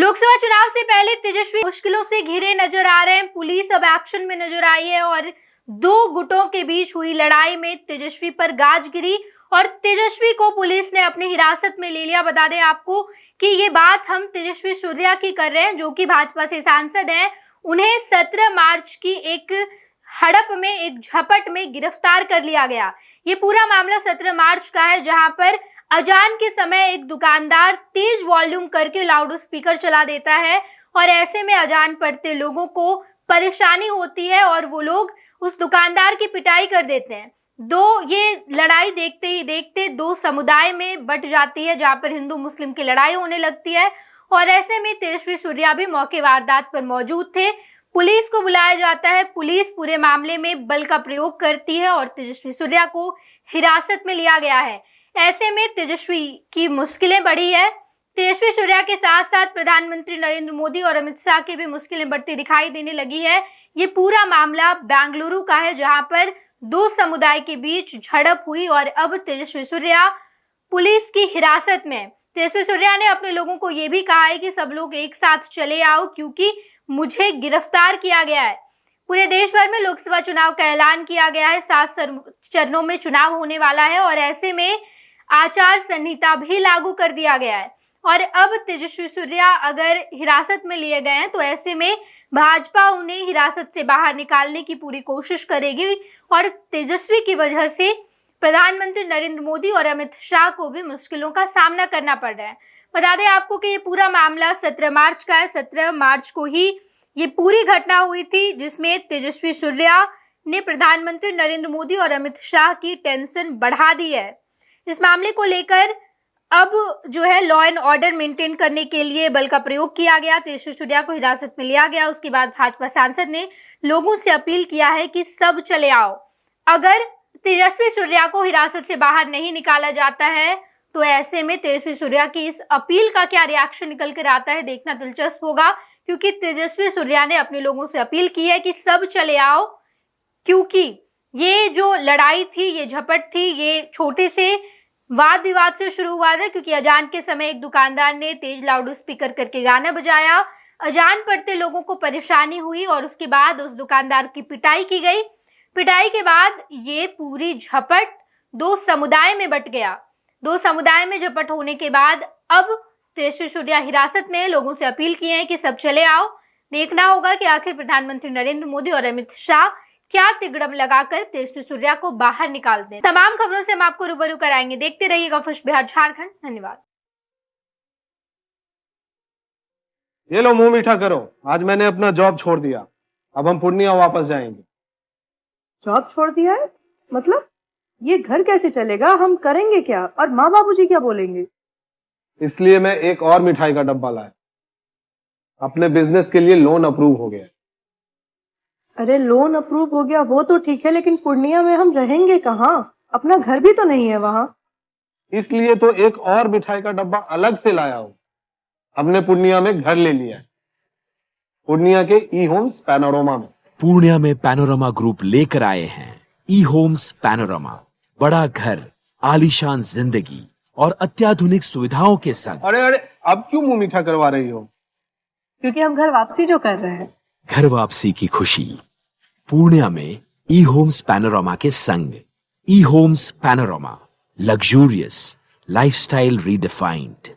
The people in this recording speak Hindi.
लोकसभा चुनाव से पहले तेजस्वी मुश्किलों से घिरे नजर आ रहे हैं। पुलिस अब एक्शन में नजर आई है और दो गुटों के बीच हुई लड़ाई में तेजस्वी पर गाज गिरी और तेजस्वी को पुलिस ने अपनी हिरासत में ले लिया। बता दें आपको कि ये बात हम तेजस्वी सूर्या की कर रहे हैं, जो कि भाजपा से सांसद हैं। उन्हें 17 मार्च की एक हड़प में, एक झपट में गिरफ्तार कर लिया गया। ये पूरा मामला 17 मार्च का है, जहां पर अजान के समय एक दुकानदार तेज वॉल्यूम करके लाउड स्पीकर चला देता है और ऐसे में अजान पढ़ते लोगों को परेशानी होती है और वो लोग उस दुकानदार की पिटाई कर देते हैं। ये लड़ाई देखते ही देखते दो समुदाय में बट जाती है, जहां पर हिंदू मुस्लिम की लड़ाई होने लगती है और ऐसे में तेजस्वी सूर्या भी मौके वारदात पर मौजूद थे। पुलिस को बुलाया जाता है। पुलिस पूरे मामले में बल का प्रयोग करती है और तेजस्वी सूर्या को हिरासत में लिया गया है। ऐसे में तेजस्वी की मुश्किलें बढ़ी है। तेजस्वी सूर्या के साथ साथ प्रधानमंत्री नरेंद्र मोदी और अमित शाह की भी मुश्किलें बढ़ती दिखाई देने लगी है। ये पूरा मामला बेंगलुरु का है, जहां पर दो समुदाय के बीच झड़प हुई और अब तेजस्वी सूर्या पुलिस की हिरासत में। तेजस्वी सूर्या ने अपने लोगों को ये भी कहा है कि सब लोग एक साथ चले आओ, क्योंकि मुझे गिरफ्तार किया गया है। पूरे देश भर में लोकसभा चुनाव का ऐलान किया गया है। 7 चरणों में चुनाव होने वाला है और ऐसे में आचार संहिता भी लागू कर दिया गया है और अब तेजस्वी सूर्या अगर हिरासत में लिए गए हैं तो ऐसे में भाजपा उन्हें हिरासत से बाहर निकालने की पूरी कोशिश करेगी और तेजस्वी की वजह से प्रधानमंत्री नरेंद्र मोदी और अमित शाह को भी मुश्किलों का सामना करना पड़ रहा है। बता दें आपको कि ये पूरा मामला 17 मार्च का है। 17 मार्च को ही ये पूरी घटना हुई थी, जिसमें तेजस्वी सूर्या ने प्रधानमंत्री नरेंद्र मोदी और अमित शाह की टेंशन बढ़ा दी है। इस मामले को लेकर अब जो है लॉ एंड ऑर्डर मेंटेन करने के लिए बल का प्रयोग किया गया। तेजस्वी सूर्या को हिरासत में लिया गया। उसके बाद भाजपा सांसद ने लोगों से अपील किया है कि सब चले आओ। अगर तेजस्वी सूर्या को हिरासत से बाहर नहीं निकाला जाता है तो ऐसे में तेजस्वी सूर्या की इस अपील का क्या रिएक्शन निकल कर आता है, देखना दिलचस्प होगा, क्योंकि तेजस्वी सूर्या ने अपने लोगों से अपील की है कि सब चले आओ, क्योंकि ये जो लड़ाई थी, ये झपट थी, ये छोटे से वाद विवाद से शुरू हुआ था। क्योंकि अजान के समय एक दुकानदार ने तेज लाउड स्पीकर करके गाना बजाया, अजान पढ़ते लोगों को परेशानी हुई और उसके बाद उस दुकानदार की पिटाई की गई। पिटाई के बाद ये पूरी झपट दो समुदाय में बट गया। दो समुदाय में झपट होने के बाद अब तेजस्वी सूर्या हिरासत में। लोगों से अपील की है कि सब चले आओ। देखना होगा कि आखिर प्रधानमंत्री नरेंद्र मोदी और अमित शाह क्या तिगड़म लगाकर तेजस्वी सूर्या को बाहर निकालते हैं। तमाम खबरों से हम आपको रूबरू कराएंगे। देखते रहिएगा खुश बिहार झारखंड। धन्यवाद। ये लो मुंह मीठा करो, आज मैंने अपना जॉब छोड़ दिया। अब हम पूर्णिया वापस जाएंगे। जॉब छोड़ दिया है? मतलब ये घर कैसे चलेगा? हम करेंगे क्या और माँ बाबूजी क्या बोलेंगे? इसलिए मैं एक और मिठाई का डब्बा लाया। अपने बिजनेस के लिए लोन अप्रूव हो गया। अरे लोन अप्रूव हो गया वो तो ठीक है, लेकिन पूर्णिया में हम रहेंगे कहाँ? अपना घर भी तो नहीं है वहाँ। इसलिए तो एक और मिठाई का डब्बा अलग से लाया हूँ। हमने पूर्णिया में घर ले लिया है, पूर्णिया के ई होम्स पैनोरमा में। पूर्णिया में पैनोरमा ग्रुप लेकर आए हैं ई होम्स पैनोरमा। बड़ा घर, आलीशान जिंदगी और अत्याधुनिक सुविधाओं के संग। अरे अरे, अब क्यों मुंह मीठा करवा रही हो? क्योंकि हम घर वापसी जो कर रहे हैं। घर वापसी की खुशी पूर्णिया में ई होम्स पैनोरमा के संग। E homes panorama, luxurious lifestyle redefined.